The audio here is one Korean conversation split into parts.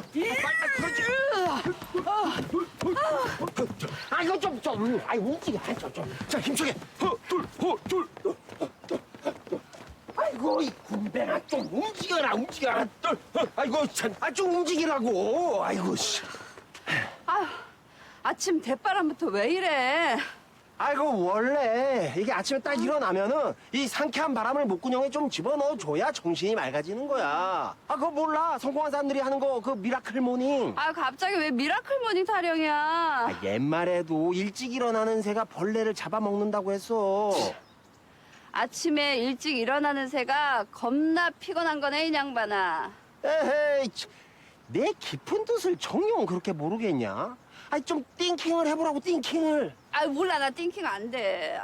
그러지. 이거 좀, 움직여. 자, 힘차게. 둘. 아이고, 이 군뱅아, 좀 움직여라. 아이고, 참, 좀 움직이라고. 아이고, 씨. 아침 대바람부터 왜 이래? 아이고, 원래 이게 아침에 딱 일어나면은 이 상쾌한 바람을 목구멍에 좀 집어넣어줘야 정신이 맑아지는 거야. 그거 몰라. 성공한 사람들이 하는 거, 그 미라클 모닝. 갑자기 왜 미라클 모닝 타령이야? 옛말에도 일찍 일어나는 새가 벌레를 잡아먹는다고 했어. 아침에 일찍 일어나는 새가 겁나 피곤한 거네, 이 양반아. 에헤이, 내 깊은 뜻을 정녕 그렇게 모르겠냐? 좀 띵킹을 해보라고, 띵킹을. 몰라, 나 띵킹 안 돼.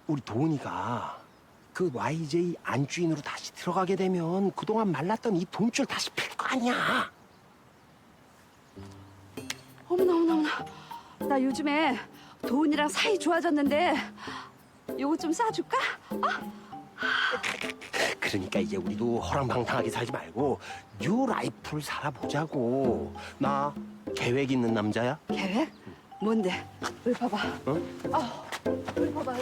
우리 도훈이가 그 YJ 안주인으로 다시 들어가게 되면 그동안 말랐던 이 돈줄 다시 필 거 아니야. 어머나. 나 요즘에 도훈이랑 사이 좋아졌는데 요거 좀 싸줄까? 그러니까 이제 우리도 허랑방탕하게 살지 말고 뉴 라이프를 살아보자고. 나 계획 있는 남자야. 계획? 뭔데? 여기 봐봐. 어? 여기 봐봐.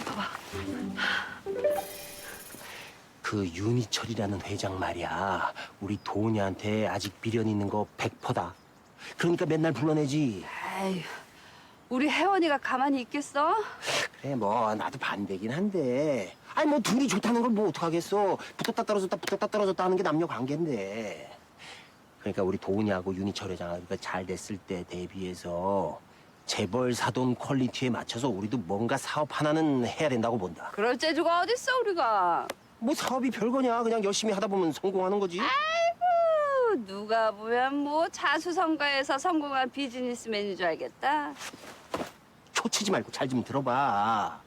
그 윤희철이라는 회장 말이야. 우리 도훈이한테 아직 미련 있는 거 100%다. 그러니까 맨날 불러내지. 에휴, 우리 혜원이가 가만히 있겠어? 그래, 뭐 나도 반대긴 한데. 뭐 둘이 좋다는 걸 뭐 어떡하겠어. 붙었다 떨어졌다 하는 게 남녀 관계인데. 그러니까 우리 도훈이하고 윤희철 회장하고 잘 됐을 때 대비해서 재벌 사돈 퀄리티에 맞춰서 우리도 뭔가 사업 하나는 해야 된다고 본다. 그럴 재주가 어딨어, 우리가. 뭐 사업이 별거냐. 그냥 열심히 하다 보면 성공하는 거지. 아이고, 누가 보면 뭐 자수성가해서 성공한 비즈니스맨인 줄 알겠다. 초치지 말고 잘 좀 들어봐.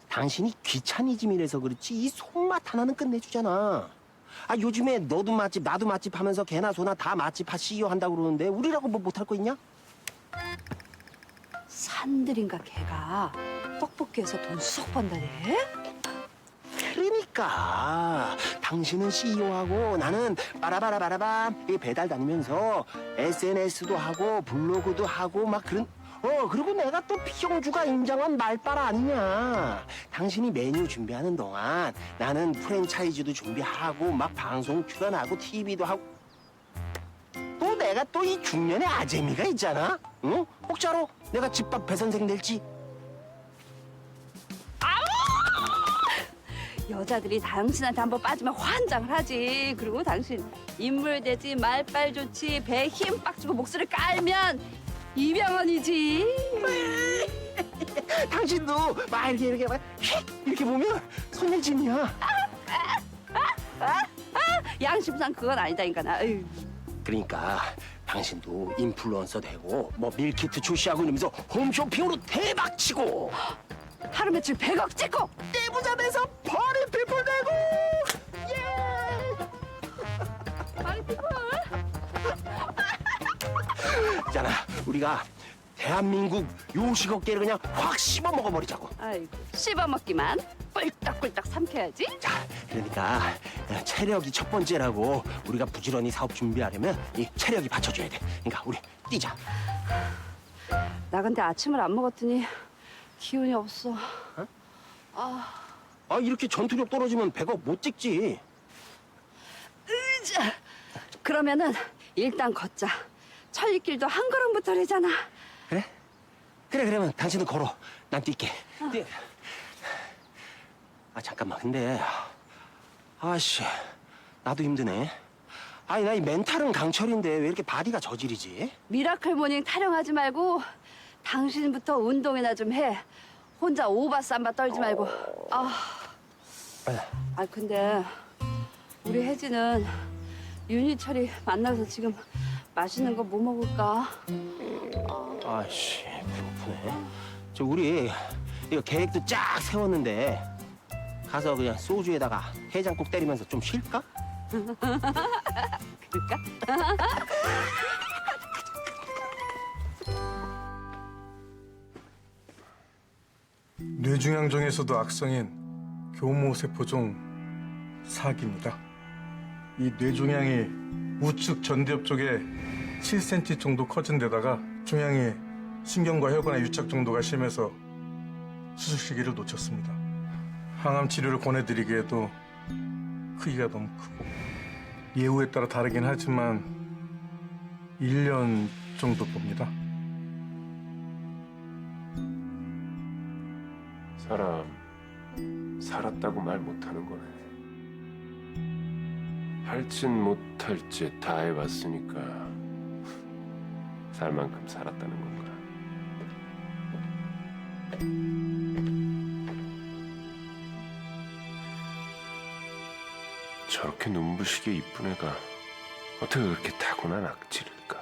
당신이 귀차니즘이라서 그렇지 이 손맛 하나는 끝내주잖아. 요즘에 너도 맛집 나도 맛집 하면서 개나 소나 다 맛집 CEO 한다고 그러는데 우리라고 뭐 못할 거 있냐? 산들인가 걔가 떡볶이에서 돈 쏙 번다네. 그러니까 당신은 CEO하고 나는 빠라바라바라밤 배달 다니면서 SNS도 하고 블로그도 하고 막 그런. 그리고 내가 또 피용주가 인정한 말빨 아니냐. 당신이 메뉴 준비하는 동안 나는 프랜차이즈도 준비하고 막 방송 출연하고 TV도 하고. 또 내가 또 이 중년의 아재미가 있잖아. 응? 혹시 알아? 내가 집밥 배선생 될지. 여자들이 당신한테 한번 빠지면 환장을 하지. 그리고 당신 인물 되지, 말빨 좋지, 배에 힘 빡 주고 목소리 깔면 이병헌이지. 당신도 막 이렇게 막 이렇게 보면 손예진이야. 양심상 그건 아니다니까 나. 에휴. 그러니까 당신도 인플루언서 되고 뭐 밀키트 출시하고 이러면서 홈쇼핑으로 대박치고 하루 며칠 100억 찍고 떼부자 돼서 파리피플 되고. 파리피플. 있잖아, 우리가 대한민국 요식 업계를 그냥 확 씹어 먹어버리자고. 아이고, 씹어먹기만 꿀떡꿀떡 삼켜야지. 자, 그러니까 체력이 첫 번째라고. 우리가 부지런히 사업 준비하려면 이 체력이 받쳐줘야 돼. 그러니까 우리 뛰자. 나 근데 아침을 안 먹었더니 기운이 없어. 이렇게 전투력 떨어지면 100억 못 찍지. 으자. 그러면은 일단 걷자. 천리길도 한 걸음부터래잖아. 그래? 그러면 당신은 걸어. 난 뛸게. 뛰. 잠깐만. 근데 아씨, 나도 힘드네. 나 이 멘탈은 강철인데 왜 이렇게 바디가 저질이지? 미라클 모닝 타령하지 말고 당신부터 운동이나 좀 해. 혼자 오바쌈바 떨지 말고. 근데 우리 혜진은 윤희철이 만나서 지금 맛있는 거 뭐 먹을까? 아씨, 배고프네. 우리 이거 계획도 쫙 세웠는데 가서 그냥 소주에다가 해장국 때리면서 좀 쉴까? 그럴까? 뇌중양종에서도 악성인 교모세포종 사기입니다. 이 뇌종양이 우측 전두엽 쪽에 7cm 정도 커진 데다가 종양이 신경과 혈관에 유착 정도가 심해서 수술 시기를 놓쳤습니다. 항암 치료를 권해드리기에도 크기가 너무 크고 예후에 따라 다르긴 하지만 1년 정도 봅니다. 사람 살았다고 말 못하는 거네. 할짓 못할 짓 다 해봤으니까 살 만큼 살았다는 건가. 저렇게 눈부시게 이쁜 애가 어떻게 그렇게 타고난 악질일까?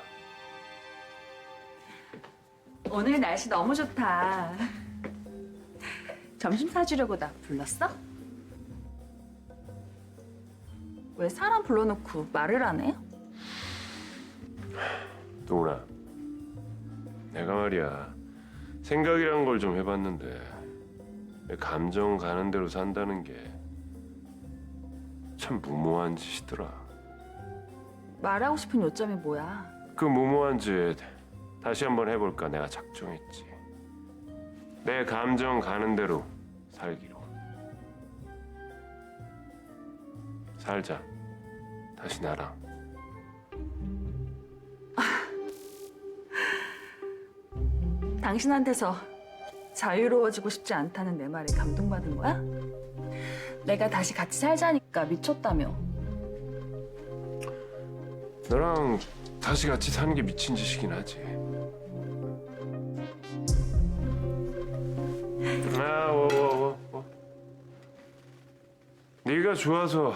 오늘 날씨 너무 좋다. 점심 사주려고 나 불렀어? 왜 사람 불러놓고 말을 안 해? 동훈아, 내가 말이야 생각이란 걸 좀 해봤는데 감정 가는 대로 산다는 게 참 무모한 짓이더라. 말하고 싶은 요점이 뭐야? 그 무모한 짓 다시 한번 해볼까 내가 작정했지. 내 감정 가는 대로 살기로. 살자. 다시 나랑. 당신한테서 자유로워지고 싶지 않다는 내 말에 감동받은 거야? 내가 다시 같이 살자니까 미쳤다며. 너랑 다시 같이 사는 게 미친 짓이긴 하지. 네가 좋아서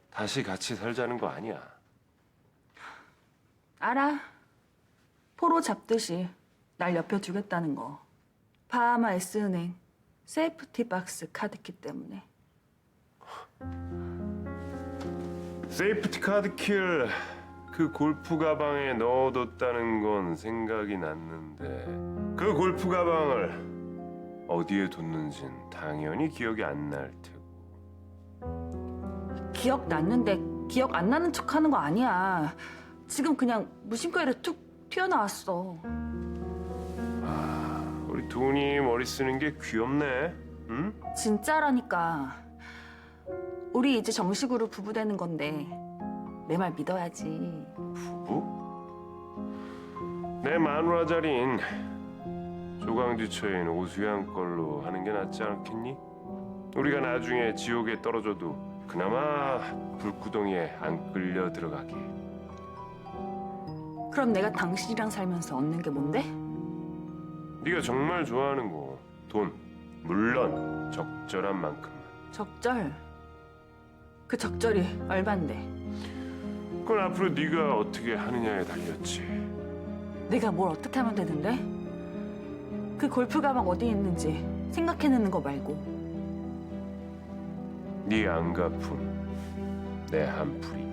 다시 같이 살자는 거 아니야. 알아. 포로 잡듯이 날 옆에 두겠다는 거. 바하마 S은행 세이프티 박스 카드키 때문에. 세이프티 카드 킬 그 골프 가방에 넣어뒀다는 건 생각이 났는데 그 골프 가방을 어디에 뒀는진 당연히 기억이 안 날 테고. 기억 났는데 기억 안 나는 척하는 거 아니야. 지금 그냥 무심코에를 툭 튀어나왔어. 우리 돈이 머리 쓰는 게 귀엽네. 응? 진짜라니까. 우리 이제 정식으로 부부 되는 건데 내 말 믿어야지. 부부? 내 마누라 자리인 조강지 처인 오수양 걸로 하는 게 낫지 않겠니? 우리가 나중에 지옥에 떨어져도 그나마 불구덩이에 안 끌려 들어가게. 그럼 내가 당신이랑 살면서 얻는 게 뭔데? 네가 정말 좋아하는 거, 돈. 물론 적절한 만큼만. 적절. 그 적절이 얼만데? 그건 앞으로 네가 어떻게 하느냐에 달렸지. 내가 뭘 어떻게 하면 되는데? 그 골프 가방 어디 있는지 생각해내는 거 말고. 네 안갚음, 내 한풀이.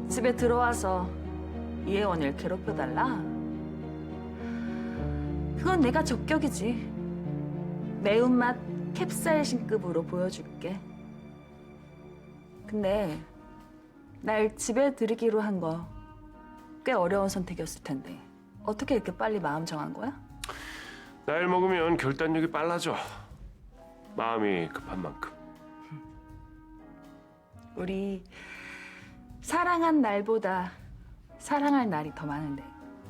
집에 들어와서 이혜원을 괴롭혀달라? 그건 내가 적격이지. 매운맛 캡사이신급으로 보여줄게. 근데 날 집에 들이기로 한 거 꽤 어려운 선택이었을 텐데 어떻게 이렇게 빨리 마음 정한 거야? 나이를 먹으면 결단력이 빨라져. 마음이 급한 만큼. 우리 사랑한 날보다 사랑할 날이 더 많은데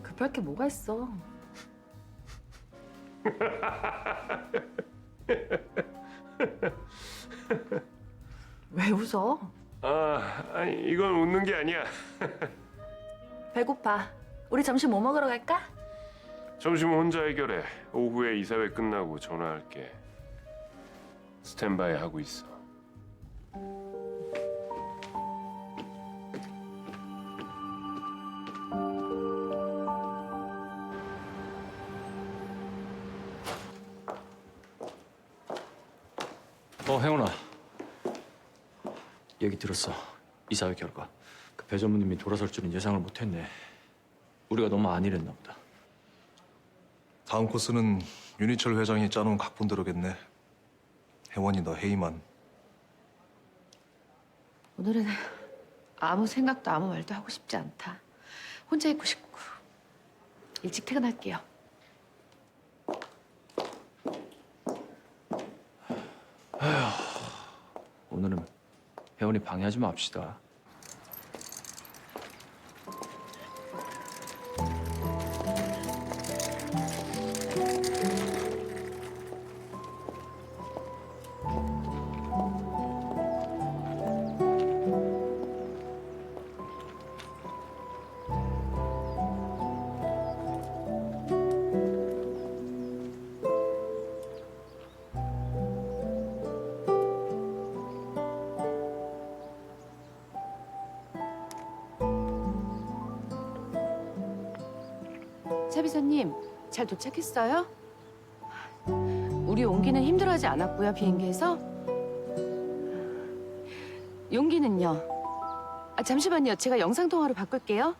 급할 게 뭐가 있어? 왜 웃어? 아니 이건 웃는 게 아니야. 배고파. 우리 점심 뭐 먹으러 갈까? 점심은 혼자 해결해. 오후에 이사회 끝나고 전화할게. 스탠바이 하고 있어. 혜원아. 얘기 들었어. 이사회 결과. 그 배 전무님이 돌아설 줄은 예상을 못했네. 우리가 너무 안일했나 보다. 다음 코스는 윤희철 회장이 짜놓은 각본대로겠네. 혜원이 너 회의만 오늘은 아무 생각도 아무 말도 하고 싶지 않다. 혼자 있고 싶고. 일찍 퇴근할게요. 오늘은 혜원이 방해하지 맙시다. 차비서님, 잘 도착했어요? 우리 용기는 힘들어하지 않았고요, 비행기에서. 용기는요? 잠시만요, 제가 영상통화로 바꿀게요.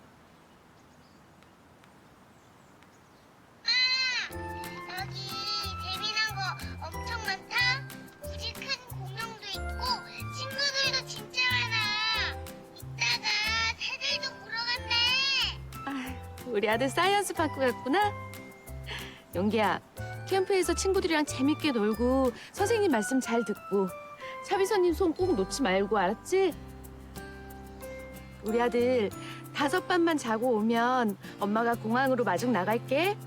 여기 재미난 거 엄청 많다. 우지 큰 공룡도 있고 친구들도 진짜 많아. 이따가 새들도 보러 간대. 우리 아들 사이언스 파크 갔구나? 용기야, 캠프에서 친구들이랑 재밌게 놀고 선생님 말씀 잘 듣고 차비서님 손 꼭 놓지 말고, 알았지? 우리 아들 5밤만 자고 오면 엄마가 공항으로 마중 나갈게.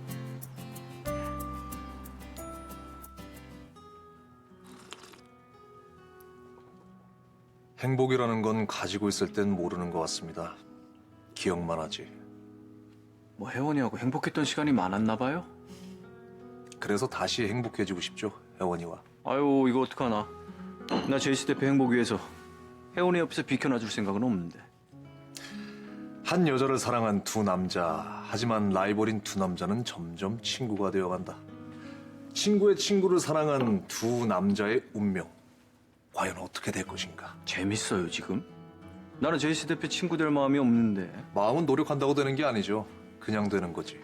행복이라는 건 가지고 있을 땐 모르는 것 같습니다. 기억만 하지. 뭐 혜원이하고 행복했던 시간이 많았나 봐요? 그래서 다시 행복해지고 싶죠, 혜원이와. 아유, 이거 어떡하나. 나 제이씨 대표 행복 위해서 혜원이 옆에서 비켜놔줄 생각은 없는데. 한 여자를 사랑한 두 남자, 하지만 라이벌인 두 남자는 점점 친구가 되어간다. 친구의 친구를 사랑한 두 남자의 운명, 과연 어떻게 될 것인가? 재밌어요, 지금? 나는 제이씨 대표 친구 될 마음이 없는데. 마음은 노력한다고 되는 게 아니죠. 그냥 되는 거지.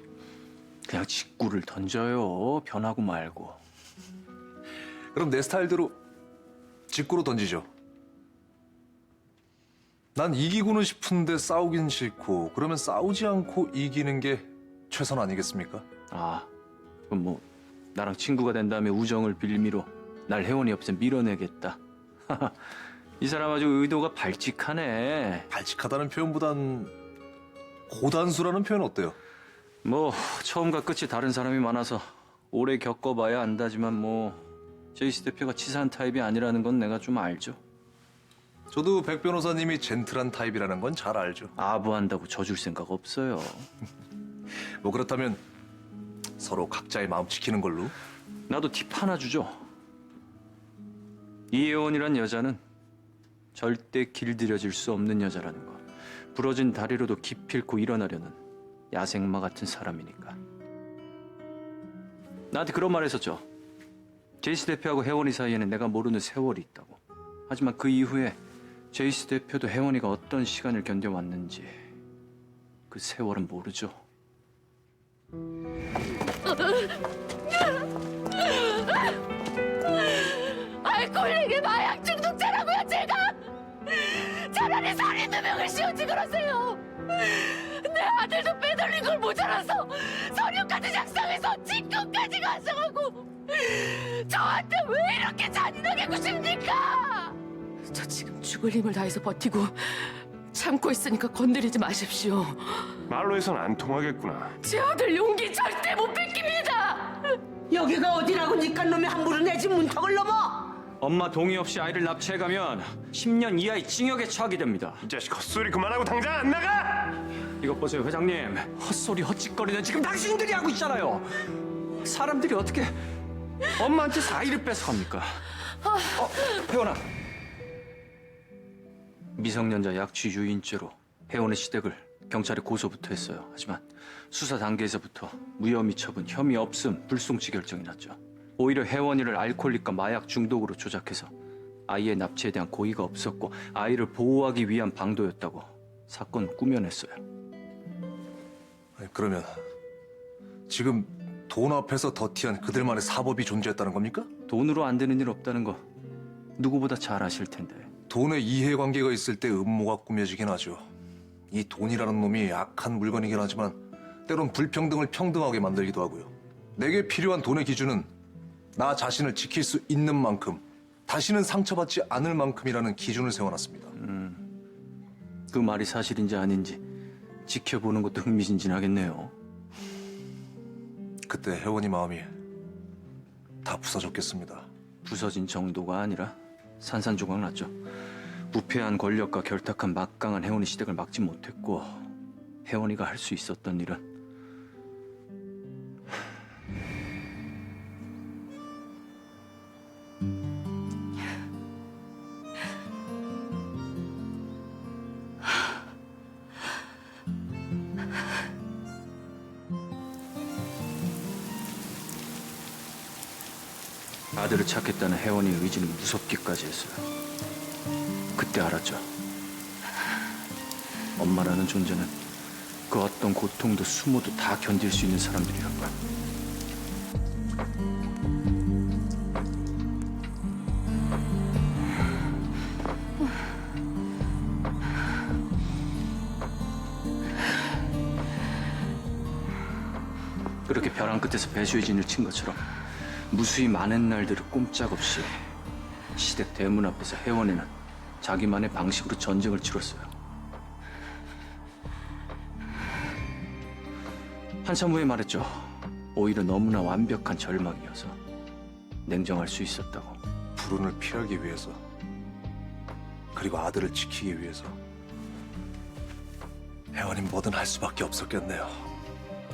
그냥 직구를 던져요. 변하고 말고. 그럼 내 스타일대로 직구로 던지죠. 난 이기고는 싶은데 싸우긴 싫고, 그러면 싸우지 않고 이기는 게 최선 아니겠습니까? 아, 그럼 뭐 나랑 친구가 된 다음에 우정을 빌미로 날 혜원이 옆에서 밀어내겠다. 이 사람 아주 의도가 발칙하네. 발칙하다는 표현보단 고단수라는 표현 어때요? 뭐 처음과 끝이 다른 사람이 많아서 오래 겪어봐야 안다지만 뭐 제이씨 대표가 치사한 타입이 아니라는 건 내가 좀 알죠. 저도 백 변호사님이 젠틀한 타입이라는 건 잘 알죠. 아부한다고 져줄 생각 없어요. 뭐 그렇다면 서로 각자의 마음 지키는 걸로. 나도 팁 하나 주죠. 이혜원이란 여자는 절대 길들여질 수 없는 여자라는 거. 부러진 다리로도 기필코 일어나려는 야생마 같은 사람이니까. 나한테 그런 말 했었죠. 제이씨 대표하고 혜원이 사이에는 내가 모르는 세월이 있다고. 하지만 그 이후에 제이씨 대표도 혜원이가 어떤 시간을 견뎌왔는지 그 세월은 모르죠. 알코올에게 마약 중독자라고요, 제가! 차라리 살인 2명을 씌우지 그러세요! 내 아들도 빼돌린 걸 모자라서 서류까지 작성해서 직권까지 가져가고 저한테 왜 이렇게 잔인하게 구십니까? 저 지금 죽을 힘을 다해서 버티고 참고 있으니까 건드리지 마십시오. 말로 해선 안 통하겠구나. 제 아들 용기 절대 못 뺏깁니다! 여기가 어디라고 니깐 놈이 함부로 내 집 문턱을 넘어? 엄마 동의 없이 아이를 납치해가면 10년 이하의 징역에 처하게 됩니다. 이 자식 헛소리 그만하고 당장 안 나가! 이것 보세요, 회장님. 헛소리 헛짓거리는 지금 당신들이 하고 있잖아요. 사람들이 어떻게 엄마한테서 아이를 뺏어갑니까? 혜원아. 미성년자 약취 유인죄로 혜원의 시댁을 경찰에 고소부터 했어요. 하지만 수사 단계에서부터 무혐의 처분, 혐의 없음, 불송치 결정이 났죠. 오히려 혜원이를 알코올릭과 마약 중독으로 조작해서 아이의 납치에 대한 고의가 없었고 아이를 보호하기 위한 방도였다고 사건을 꾸며냈어요. 아니, 그러면 지금 돈 앞에서 더티한 그들만의 사법이 존재했다는 겁니까? 돈으로 안 되는 일 없다는 거 누구보다 잘 아실 텐데. 돈에 이해관계가 있을 때 음모가 꾸며지긴 하죠. 이 돈이라는 놈이 악한 물건이긴 하지만 때론 불평등을 평등하게 만들기도 하고요. 내게 필요한 돈의 기준은 나 자신을 지킬 수 있는 만큼, 다시는 상처받지 않을 만큼이라는 기준을 세워놨습니다. 그 말이 사실인지 아닌지 지켜보는 것도 흥미진진하겠네요. 그때 혜원이 마음이 다 부서졌겠습니다. 부서진 정도가 아니라 산산조각 났죠. 부패한 권력과 결탁한 막강한 혜원이 시댁을 막지 못했고 혜원이가 할 수 있었던 일은 아들을 찾겠다는 혜원이의 의지는 무섭기까지 했어요. 그때 알았죠. 엄마라는 존재는 그 어떤 고통도 수모도 다 견딜 수 있는 사람들이란 걸. 그렇게 벼랑 끝에서 배수의 진을 친 것처럼 무수히 많은 날들을 꼼짝없이 시댁 대문 앞에서 혜원이는 자기만의 방식으로 전쟁을 치렀어요. 한참 후에 말했죠. 오히려 너무나 완벽한 절망이어서 냉정할 수 있었다고. 불운을 피하기 위해서, 그리고 아들을 지키기 위해서 혜원이 뭐든 할 수밖에 없었겠네요.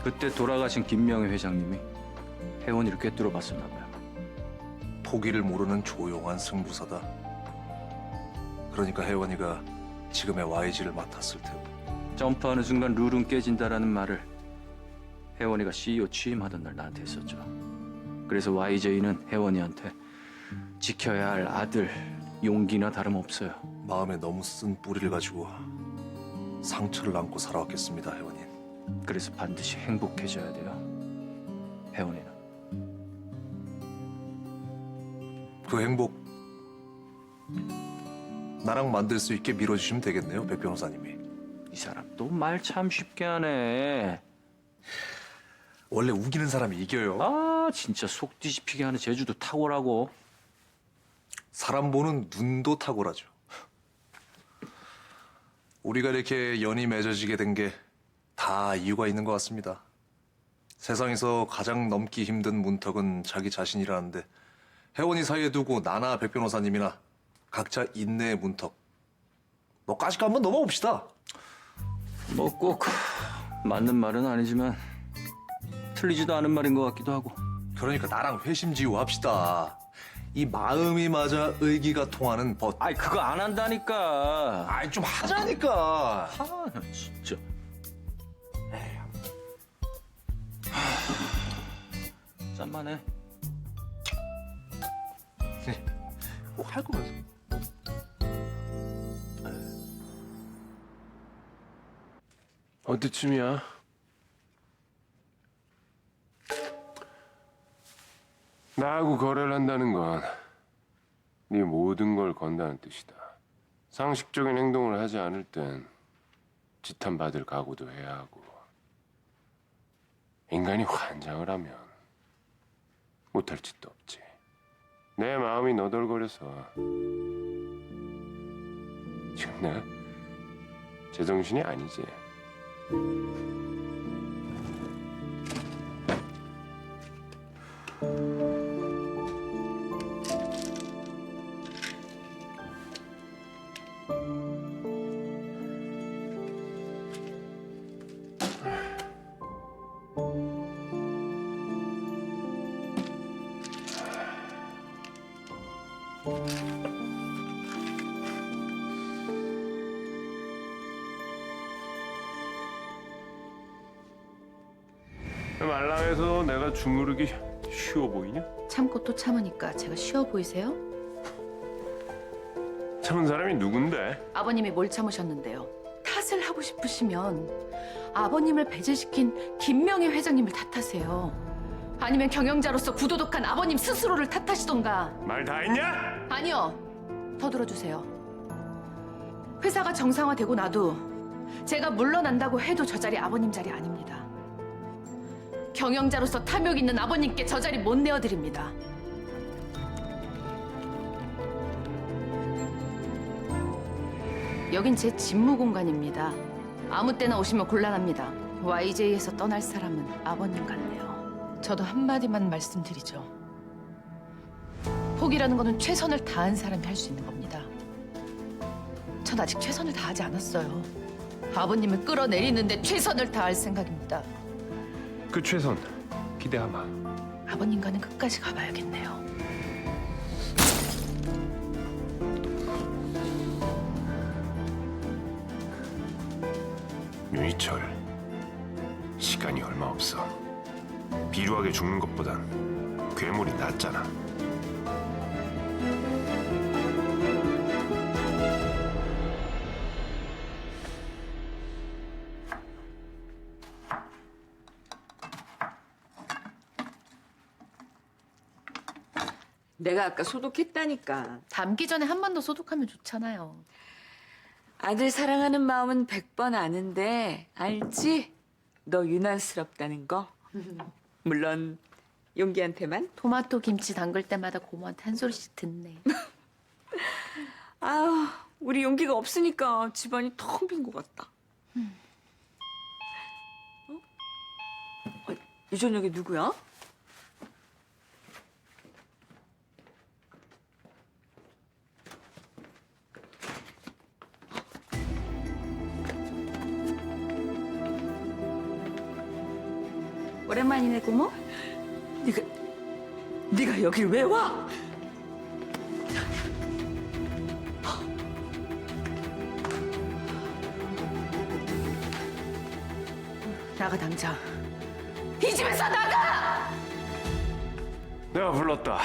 그때 돌아가신 김명희 회장님이 혜원이를 꿰뚫어 봤었나 봐요. 포기를 모르는 조용한 승부사다. 그러니까 혜원이가 지금의 YG를 맡았을 테고. 점프하는 순간 룰은 깨진다라는 말을 혜원이가 CEO 취임하던 날 나한테 했었죠. 그래서 YJ는 혜원이한테 지켜야 할 아들 용기나 다름없어요. 마음에 너무 쓴 뿌리를 가지고 상처를 안고 살아왔겠습니다, 혜원이. 그래서 반드시 행복해져야 돼요. 혜원이는. 그 행복 나랑 만들 수 있게 밀어주시면 되겠네요, 백 변호사님이. 이 사람 또 말 참 쉽게 하네. 원래 우기는 사람이 이겨요. 아 진짜 속 뒤집히게 하는 재주도 탁월하고. 사람 보는 눈도 탁월하죠. 우리가 이렇게 연이 맺어지게 된 게 다 이유가 있는 것 같습니다. 세상에서 가장 넘기 힘든 문턱은 자기 자신이라는데 혜원이 사이에 두고 나나 백 변호사님이나 각자 인내의 문턱 뭐까지가 한번 넘어봅시다. 뭐 꼭 맞는 말은 아니지만 틀리지도 않은 말인 것 같기도 하고. 그러니까 나랑 회심지우 합시다. 이 마음이 맞아 의기가 통하는 법. 아이 그거 안 한다니까. 아이 좀 하자니까. 아 진짜. 짠만해. 꼭 할 거면서. 언제쯤이야? 나하고 거래를 한다는 건 네 모든 걸 건다는 뜻이다. 상식적인 행동을 하지 않을 땐 지탄받을 각오도 해야 하고, 인간이 환장을 하면 못할 짓도 없지. 내 마음이 너덜거려서 지금 내가 제정신이 아니지. 말랑해서 내가 주무르기 쉬워 보이냐? 참고 또 참으니까 제가 쉬워 보이세요? 참은 사람이 누군데? 아버님이 뭘 참으셨는데요? 탓을 하고 싶으시면 아버님을 배제시킨 김명희 회장님을 탓하세요. 아니면 경영자로서 부도덕한 아버님 스스로를 탓하시던가. 말 다 했냐? 아니요. 더 들어주세요. 회사가 정상화되고 나도 제가 물러난다고 해도 저 자리 아버님 자리 아닙니다. 경영자로서 탐욕 있는 아버님께 저 자리 못 내어드립니다. 여긴 제 직무 공간입니다. 아무 때나 오시면 곤란합니다. YJ에서 떠날 사람은 아버님 같네요. 저도 한마디만 말씀드리죠. 포기라는 거는 최선을 다한 사람이 할 수 있는 겁니다. 전 아직 최선을 다하지 않았어요. 아버님을 끌어내리는데 최선을 다할 생각입니다. 그 최선 기대하마. 아버님과는 끝까지 가봐야겠네요. 윤희철, 시간이 얼마 없어. 비루하게 죽는 것보단 괴물이 낫잖아. 내가 아까 소독했다니까. 담기 전에 한 번 더 소독하면 좋잖아요. 아들 사랑하는 마음은 100번 아는데 알지? 너 유난스럽다는 거. 물론 용기한테만. 토마토 김치 담글 때마다 고모한테 한 소리씩 듣네. 아우, 우리 용기가 없으니까 집안이 텅 빈 것 같다. 이 저녁에 누구야? 오랜만이네, 고모. 네가 여길 왜 와? 나가 당장. 이 집에서 나가! 내가 불렀다.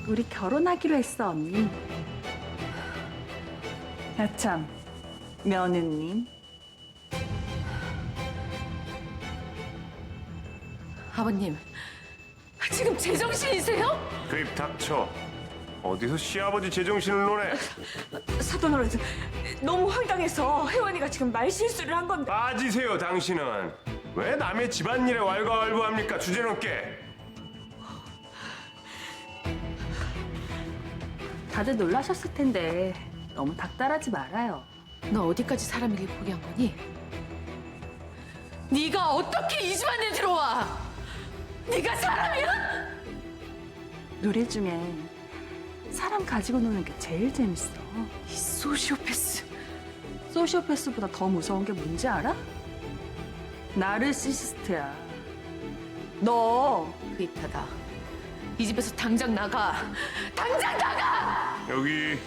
우리 결혼하기로 했어, 언니. 야참, 며느님. 아버님, 지금 제정신이세요? 그 입 닥쳐. 어디서 시아버지 제정신을 노래? 사돈어른, 너무 황당해서 혜원이가 지금 말실수를 한 건데. 빠지세요, 당신은. 왜 남의 집안일에 왈가왈부합니까, 주제넘게. 다들 놀라셨을 텐데 너무 닥달하지 말아요. 너 어디까지 사람이길 포기한 거니? 네가 어떻게 이 집안에 들어와? 네가 사람이야? 노래 중에 사람 가지고 노는 게 제일 재밌어. 이 소시오패스. 소시오패스보다 더 무서운 게 뭔지 알아? 나르시시스트야. 너 구입하다. 이 집에서 당장 나가. 당장 나가! 여기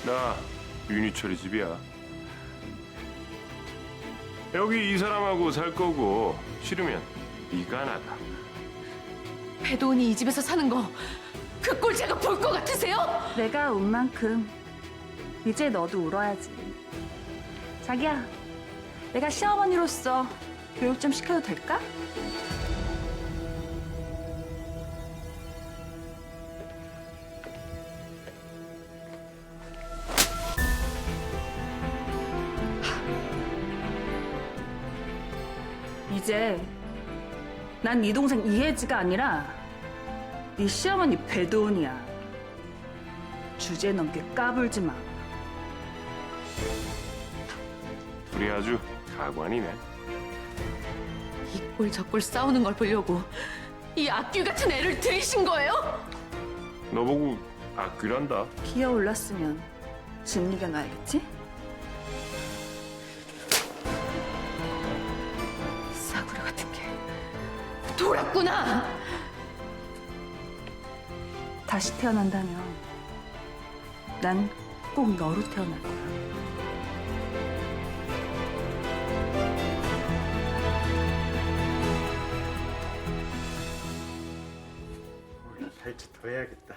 나 윤희철이 집이야. 여기 이 사람하고 살 거고 싫으면 네가 나가. 배도은이 이 집에서 사는 거 그 꼴 제가 볼 것 같으세요? 내가 운 만큼 이제 너도 울어야지. 자기야, 내가 시어머니로서 교육 좀 시켜도 될까? 이제 난 네 동생 이혜지가 아니라 네 시어머니 배도은이야. 주제 넘게 까불지 마. 둘이 아주 가관이네. 이 꼴 저 꼴 싸우는 걸 보려고 이 악귀 같은 애를 들이신 거예요? 너 보고 악귀란다. 기어 올랐으면 진리가 나야겠지? 싸구려 같은 게 돌았구나. 다시 태어난다면 난 꼭 너로 태어날 거야. 발짓 더 해야겠다.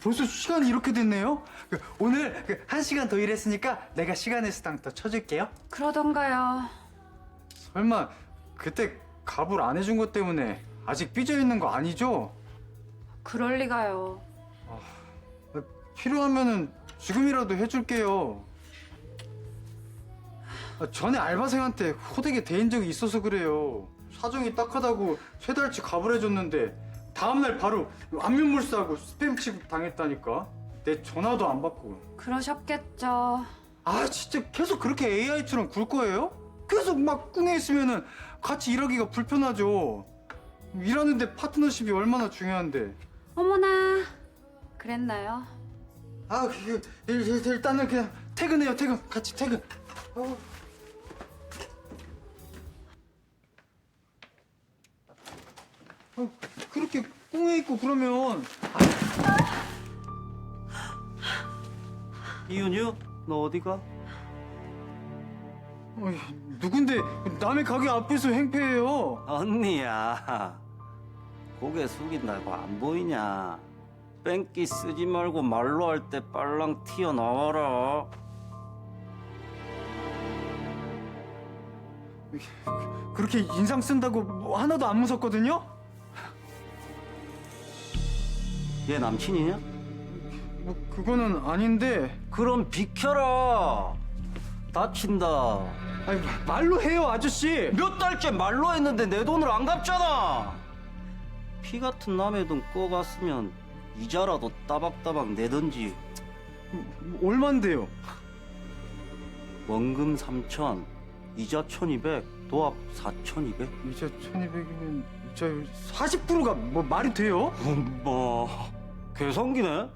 벌써 시간이 이렇게 됐네요? 오늘 1시간 더 일했으니까 내가 시간의 수당 더 쳐줄게요. 그러던가요. 설마 그때 갑을 안 해준 것 때문에 아직 삐져 있는 거 아니죠? 그럴 리가요. 필요하면은 지금이라도 해줄게요. 전에 알바생한테 호되게 대인 적이 있어서 그래요. 사정이 딱하다고 3달치 갑을 해줬는데 다음날 바로 안면물사하고 스팸 취급 당했다니까. 내 전화도 안 받고. 그러셨겠죠. 아 진짜 계속 그렇게 AI처럼 굴 거예요? 계속 막 꿍해 있으면은 같이 일하기가 불편하죠. 일하는데 파트너십이 얼마나 중요한데. 어머나, 그랬나요? 아 일단은 그냥 퇴근해요. 퇴근. 같이 퇴근. 그렇게 꿍해 있고 그러면 이윤유, 너 어디가? 누군데 남의 가게 앞에서 행패해요. 언니야. 고개 숙인다고 안 보이냐? 뺑기 쓰지 말고 말로 할 때 빨랑 튀어나와라. 그렇게 인상 쓴다고 뭐 하나도 안 무섭거든요? 얘 남친이냐? 뭐 그거는 아닌데. 그럼 비켜라. 다친다. 아니 말로 해요 아저씨. 몇 달째 말로 했는데 내 돈을 안 갚잖아. 피 같은 남의 돈 꺼갔으면 이자라도 따박따박 내던지. 얼만데요? 원금 3,000, 이자 1,200, 도합 4,200. 이자 1,200이면 이자 40%가 뭐 말이 돼요? 뭐 계산기네.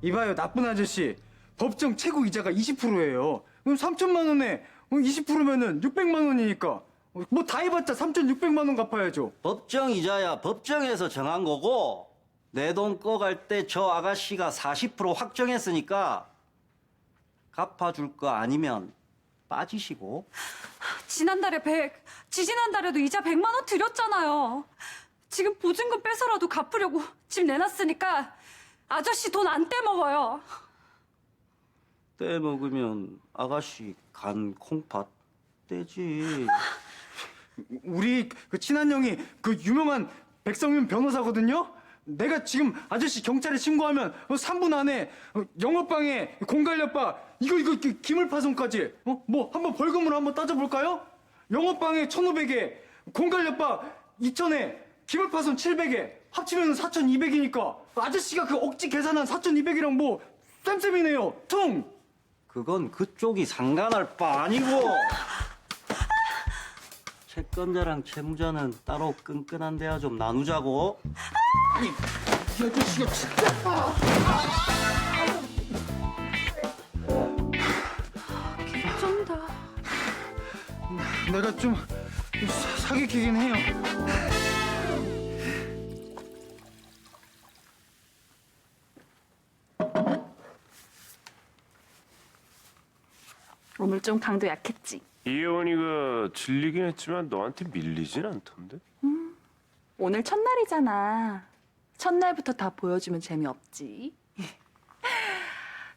이봐요 나쁜 아저씨. 법정 최고 이자가 20%예요. 그럼 3천만 원에 20%면은 600만 원이니까 뭐 다 해봤자 3,600만 원 갚아야죠. 법정 이자야 법정에서 정한 거고 내 돈 꺼갈 때 저 아가씨가 40% 확정했으니까 갚아줄 거 아니면 빠지시고. 지난달에 100, 지지난달에도 이자 100만 원 드렸잖아요. 지금 보증금 빼서라도 갚으려고 집 내놨으니까 아저씨 돈 안 떼먹어요. 떼먹으면 아가씨 간 콩팥 떼지. 우리 그 친한 형이 그 유명한 백성윤 변호사거든요. 내가 지금 아저씨 경찰에 신고하면 3분 안에 영업방해, 공갈협박, 이거 기물파손까지 뭐 한번 벌금으로 한번 따져볼까요? 영업방해 1,500에, 공갈협박 2,000에, 기물파손 700에 합치면 4,200이니까 아저씨가 그 억지 계산한 4,200이랑 뭐 쌤쌤이네요. 퉁! 그건 그쪽이 상관할 바 아니고. 채권자랑 채무자는 따로 끈끈한 대화 좀 나누자고. 이 아저씨가 진짜... 개쩐다. 내가 좀 사기키긴 해요. 오늘 좀 강도 약했지. 이혜원이가 질리긴 했지만 너한테 밀리진 않던데? 오늘 첫날이잖아. 첫날부터 다 보여주면 재미없지.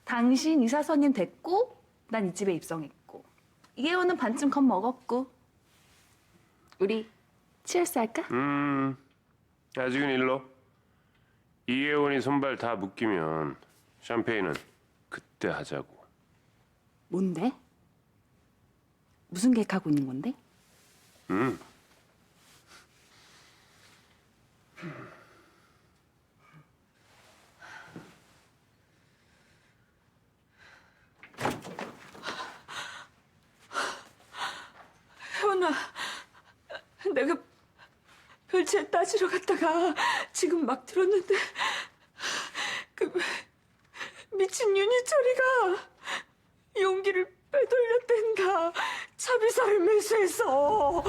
당신 이사선임 됐고 난 이 집에 입성했고 이혜원은 반쯤 겁 먹었고 우리 치얼스 할까? 아직은 일러. 이혜원이 손발 다 묶이면 샴페인은 그때 하자고. 뭔데? 무슨 계획하고 있는 건데? 혜원아, 내가 별채 따지러 갔다가 지금 막 들었는데 그 미친 윤희철이가 용기를 빼돌렸댄가. 차비사를 매수해서.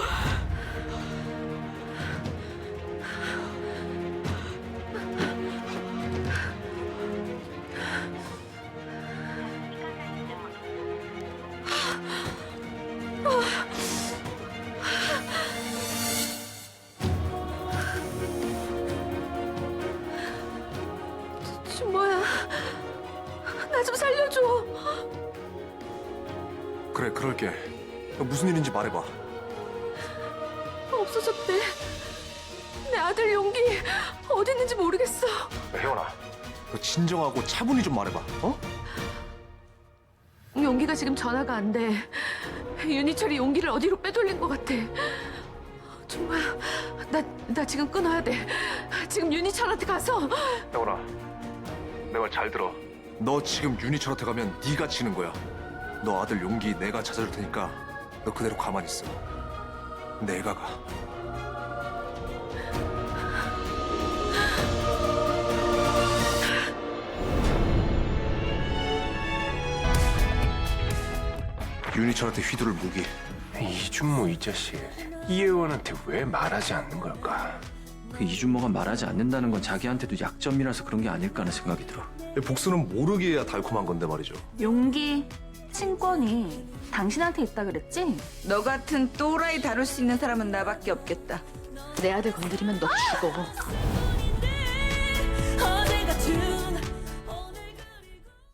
대체 뭐야? 그래, 그럴게. 무슨 일인지 말해봐. 없어졌대. 내 아들 용기 어디 있는지 모르겠어. 혜원아, 너 진정하고 차분히 좀 말해봐. 어? 용기가 지금 전화가 안 돼. 윤희철이 용기를 어디로 빼돌린 것 같아. 정말 나 지금 끊어야 돼. 지금 윤희철한테 가서. 혜원아, 내 말 잘 들어. 너 지금 윤희철한테 가면 네가 지는 거야. 너 아들 용기 내가 찾아줄 테니까 너 그대로 가만히 있어. 내가 가. 윤희철한테 휘두를 무기. 이준모 이 자식 이혜원한테 왜 말하지 않는 걸까? 그 이준모가 말하지 않는다는 건 자기한테도 약점이라서 그런 게 아닐까 하는 생각이 들어. 복수는 모르게 해야 달콤한 건데 말이죠. 용기 친권이 당신한테 있다 그랬지? 너 같은 또라이 다룰 수 있는 사람은 나밖에 없겠다. 내 아들 건드리면 너 죽어. 어제가